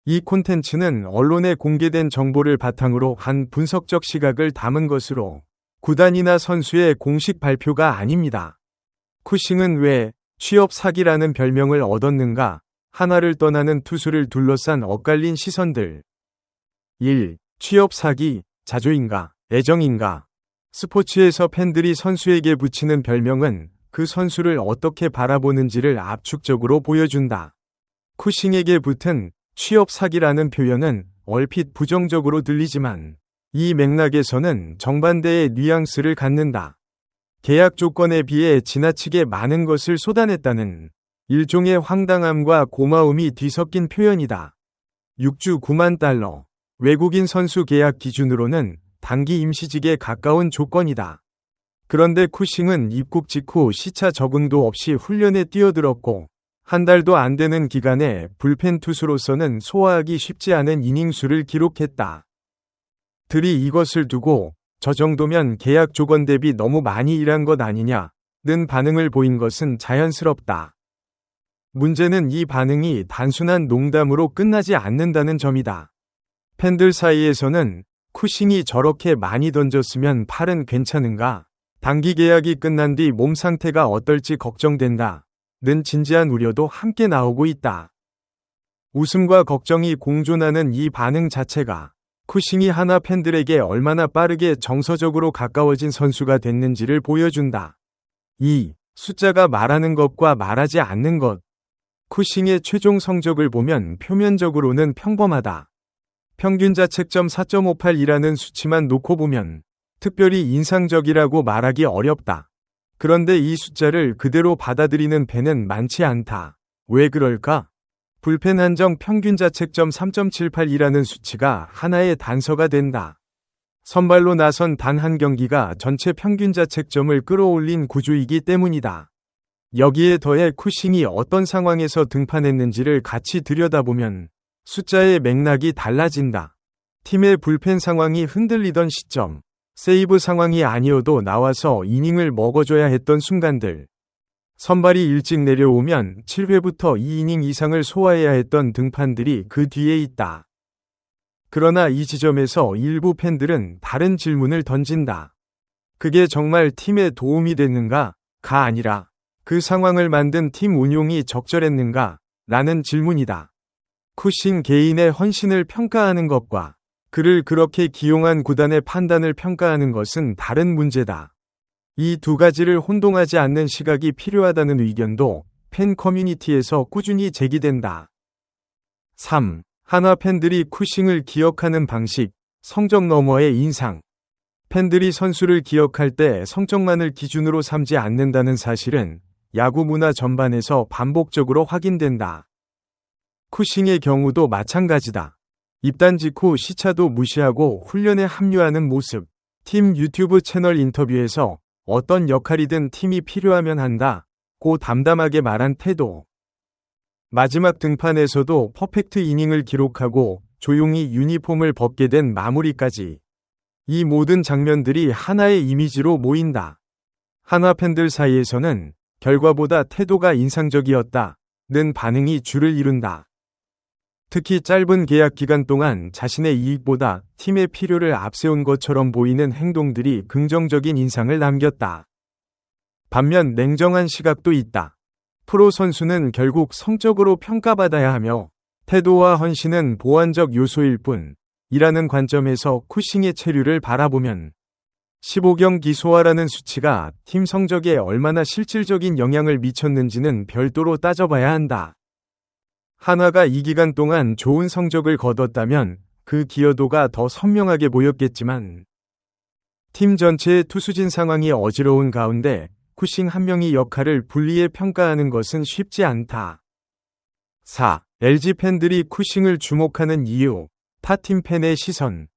이 콘텐츠는 언론에 공개된 정보를 바탕으로 한 분석적 시각을 담은 것으로 구단이나 선수의 공식 발표가 아닙니다. 쿠싱은 왜 취업 사기라는 별명을 얻었는가? 하나를 떠나는 투수를 둘러싼 엇갈린 시선들. 1. 취업 사기, 자조인가, 애정인가? 스포츠에서 팬들이 선수에게 붙이는 별명은 그 선수를 어떻게 바라보는지를 압축적으로 보여준다. 쿠싱에게 붙은 취업 사기라는 표현은 얼핏 부정적으로 들리지만 이 맥락에서는 정반대의 뉘앙스를 갖는다. 계약 조건에 비해 지나치게 많은 것을 쏟아냈다는 일종의 황당함과 고마움이 뒤섞인 표현이다. 6주 9만 달러. 외국인 선수 계약 기준으로는 단기 임시직에 가까운 조건이다. 그런데 쿠싱은 입국 직후 시차 적응도 없이 훈련에 뛰어들었고 한 달도 안 되는 기간에 불펜 투수로서는 소화하기 쉽지 않은 이닝 수를 기록했다. 들이 이것을 두고 저 정도면 계약 조건 대비 너무 많이 일한 것 아니냐는 반응을 보인 것은 자연스럽다. 문제는 이 반응이 단순한 농담으로 끝나지 않는다는 점이다. 팬들 사이에서는 쿠싱이 저렇게 많이 던졌으면 팔은 괜찮은가? 단기 계약이 끝난 뒤 몸 상태가 어떨지 걱정된다. 는 진지한 우려도 함께 나오고 있다. 웃음과 걱정이 공존하는 이 반응 자체가 쿠싱이 하나 팬들에게 얼마나 빠르게 정서적으로 가까워진 선수가 됐는지를 보여준다. 2. 숫자가 말하는 것과 말하지 않는 것. 쿠싱의 최종 성적을 보면 표면적으로는 평범하다. 평균 자책점 4.58이라는 수치만 놓고 보면 특별히 인상적이라고 말하기 어렵다. 그런데 이 숫자를 그대로 받아들이는 팬은 많지 않다. 왜 그럴까? 불펜 한정 평균 자책점 3.78이라는 수치가 하나의 단서가 된다. 선발로 나선 단 한 경기가 전체 평균 자책점을 끌어올린 구조이기 때문이다. 여기에 더해 쿠싱이 어떤 상황에서 등판했는지를 같이 들여다보면 숫자의 맥락이 달라진다. 팀의 불펜 상황이 흔들리던 시점, 세이브 상황이 아니어도 나와서 이닝을 먹어줘야 했던 순간들, 선발이 일찍 내려오면 7회부터 2이닝 이상을 소화해야 했던 등판들이 그 뒤에 있다. 그러나 이 지점에서 일부 팬들은 다른 질문을 던진다. 그게 정말 팀에 도움이 됐는가? 가 아니라 그 상황을 만든 팀 운용이 적절했는가? 라는 질문이다. 쿠싱 개인의 헌신을 평가하는 것과 그를 그렇게 기용한 구단의 판단을 평가하는 것은 다른 문제다. 이 두 가지를 혼동하지 않는 시각이 필요하다는 의견도 팬 커뮤니티에서 꾸준히 제기된다. 3. 한화 팬들이 쿠싱을 기억하는 방식, 성적 너머의 인상. 팬들이 선수를 기억할 때 성적만을 기준으로 삼지 않는다는 사실은 야구 문화 전반에서 반복적으로 확인된다. 쿠싱의 경우도 마찬가지다. 입단 직후 시차도 무시하고 훈련에 합류하는 모습, 팀 유튜브 채널 인터뷰에서 어떤 역할이든 팀이 필요하면 한다고 담담하게 말한 태도. 마지막 등판에서도 퍼펙트 이닝을 기록하고 조용히 유니폼을 벗게 된 마무리까지. 이 모든 장면들이 하나의 이미지로 모인다. 한화 팬들 사이에서는 결과보다 태도가 인상적이었다는 반응이 줄을 이룬다. 특히 짧은 계약 기간 동안 자신의 이익보다 팀의 필요를 앞세운 것처럼 보이는 행동들이 긍정적인 인상을 남겼다. 반면 냉정한 시각도 있다. 프로 선수는 결국 성적으로 평가받아야 하며 태도와 헌신은 보완적 요소일 뿐이라는 관점에서 쿠싱의 체류를 바라보면 15경기 소화라는 수치가 팀 성적에 얼마나 실질적인 영향을 미쳤는지는 별도로 따져봐야 한다. 한화가 이 기간 동안 좋은 성적을 거뒀다면 그 기여도가 더 선명하게 보였겠지만 팀 전체의 투수진 상황이 어지러운 가운데 쿠싱 한 명이 역할을 분리해 평가하는 것은 쉽지 않다. 4. LG 팬들이 쿠싱을 주목하는 이유, 타팀 팬의 시선.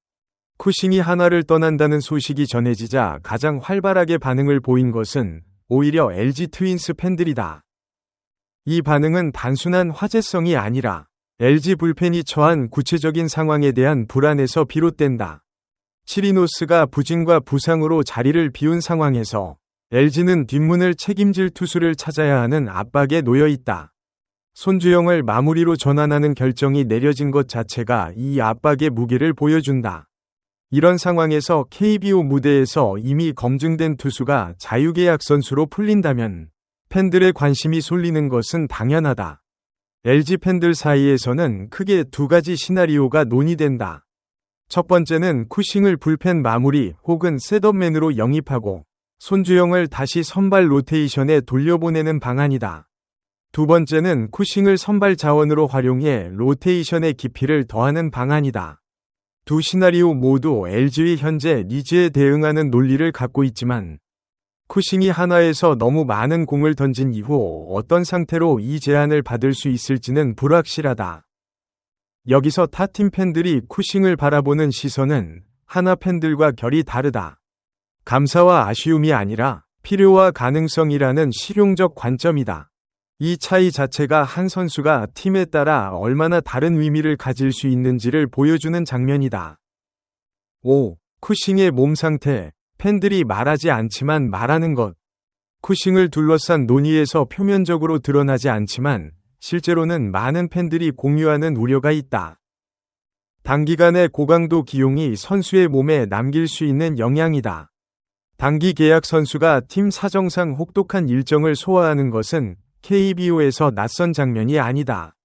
쿠싱이 한화를 떠난다는 소식이 전해지자 가장 활발하게 반응을 보인 것은 오히려 LG 트윈스 팬들이다. 이 반응은 단순한 화제성이 아니라 LG 불펜이 처한 구체적인 상황에 대한 불안에서 비롯된다. 치리노스가 부진과 부상으로 자리를 비운 상황에서 LG는 뒷문을 책임질 투수를 찾아야 하는 압박에 놓여 있다. 손주영을 마무리로 전환하는 결정이 내려진 것 자체가 이 압박의 무게를 보여준다. 이런 상황에서 KBO 무대에서 이미 검증된 투수가 자유계약 선수로 풀린다면 팬들의 관심이 쏠리는 것은 당연하다. LG 팬들 사이에서는 크게 두 가지 시나리오가 논의된다. 첫 번째는 쿠싱을 불펜 마무리 혹은 셋업맨으로 영입하고 손주영을 다시 선발 로테이션에 돌려보내는 방안이다. 두 번째는 쿠싱을 선발 자원으로 활용해 로테이션의 깊이를 더하는 방안이다. 두 시나리오 모두 LG의 현재 니즈에 대응하는 논리를 갖고 있지만 쿠싱이 하나에서 너무 많은 공을 던진 이후 어떤 상태로 이 제안을 받을 수 있을지는 불확실하다. 여기서 타팀 팬들이 쿠싱을 바라보는 시선은 하나 팬들과 결이 다르다. 감사와 아쉬움이 아니라 필요와 가능성이라는 실용적 관점이다. 이 차이 자체가 한 선수가 팀에 따라 얼마나 다른 의미를 가질 수 있는지를 보여주는 장면이다. 5. 쿠싱의 몸 상태. 팬들이 말하지 않지만 말하는 것. 쿠싱을 둘러싼 논의에서 표면적으로 드러나지 않지만 실제로는 많은 팬들이 공유하는 우려가 있다. 단기간의 고강도 기용이 선수의 몸에 남길 수 있는 영향이다. 단기 계약 선수가 팀 사정상 혹독한 일정을 소화하는 것은 KBO에서 낯선 장면이 아니다.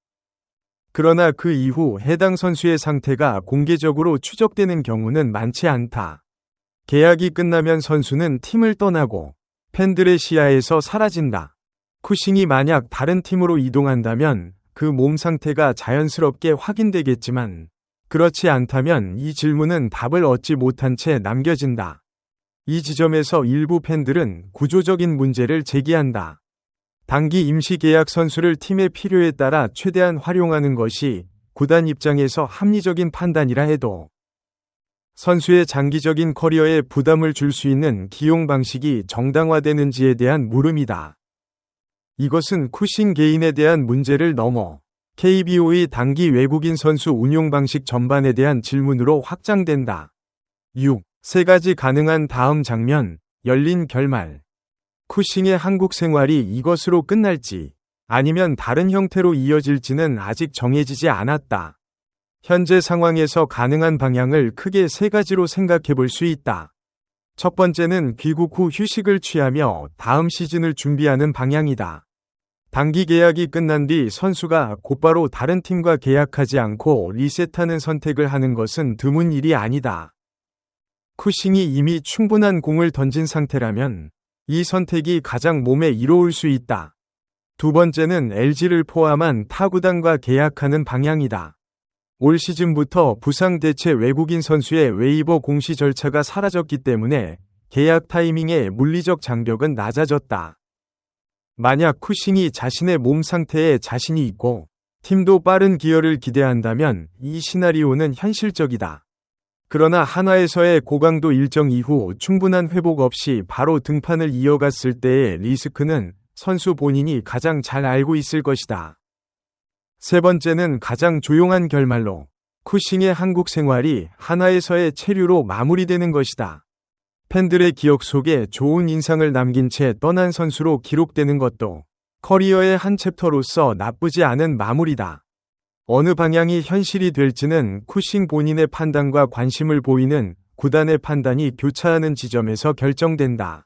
그러나 그 이후 해당 선수의 상태가 공개적으로 추적되는 경우는 많지 않다. 계약이 끝나면 선수는 팀을 떠나고 팬들의 시야에서 사라진다. 쿠싱이 만약 다른 팀으로 이동한다면 그 몸 상태가 자연스럽게 확인되겠지만 그렇지 않다면 이 질문은 답을 얻지 못한 채 남겨진다. 이 지점에서 일부 팬들은 구조적인 문제를 제기한다. 단기 임시 계약 선수를 팀의 필요에 따라 최대한 활용하는 것이 구단 입장에서 합리적인 판단이라 해도 선수의 장기적인 커리어에 부담을 줄 수 있는 기용 방식이 정당화되는지에 대한 물음이다. 이것은 쿠싱 개인에 대한 문제를 넘어 KBO의 단기 외국인 선수 운용 방식 전반에 대한 질문으로 확장된다. 6. 세 가지 가능한 다음 장면, 열린 결말. 쿠싱의 한국 생활이 이것으로 끝날지 아니면 다른 형태로 이어질지는 아직 정해지지 않았다. 현재 상황에서 가능한 방향을 크게 세 가지로 생각해 볼 수 있다. 첫 번째는 귀국 후 휴식을 취하며 다음 시즌을 준비하는 방향이다. 단기 계약이 끝난 뒤 선수가 곧바로 다른 팀과 계약하지 않고 리셋하는 선택을 하는 것은 드문 일이 아니다. 쿠싱이 이미 충분한 공을 던진 상태라면 이 선택이 가장 몸에 이로울 수 있다. 두 번째는 LG를 포함한 타구단과 계약하는 방향이다. 올 시즌부터 부상 대체 외국인 선수의 웨이버 공시 절차가 사라졌기 때문에 계약 타이밍의 물리적 장벽은 낮아졌다. 만약 쿠싱이 자신의 몸 상태에 자신이 있고 팀도 빠른 기여를 기대한다면 이 시나리오는 현실적이다. 그러나 한화에서의 고강도 일정 이후 충분한 회복 없이 바로 등판을 이어갔을 때의 리스크는 선수 본인이 가장 잘 알고 있을 것이다. 세 번째는 가장 조용한 결말로 쿠싱의 한국 생활이 한화에서의 체류로 마무리되는 것이다. 팬들의 기억 속에 좋은 인상을 남긴 채 떠난 선수로 기록되는 것도 커리어의 한 챕터로서 나쁘지 않은 마무리다. 어느 방향이 현실이 될지는 쿠싱 본인의 판단과 관심을 보이는 구단의 판단이 교차하는 지점에서 결정된다.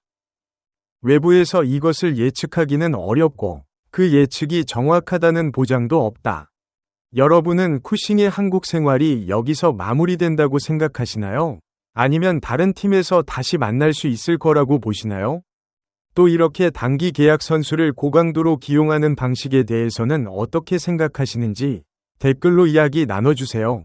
외부에서 이것을 예측하기는 어렵고 그 예측이 정확하다는 보장도 없다. 여러분은 쿠싱의 한국 생활이 여기서 마무리된다고 생각하시나요? 아니면 다른 팀에서 다시 만날 수 있을 거라고 보시나요? 또 이렇게 단기 계약 선수를 고강도로 기용하는 방식에 대해서는 어떻게 생각하시는지 댓글로 이야기 나눠주세요.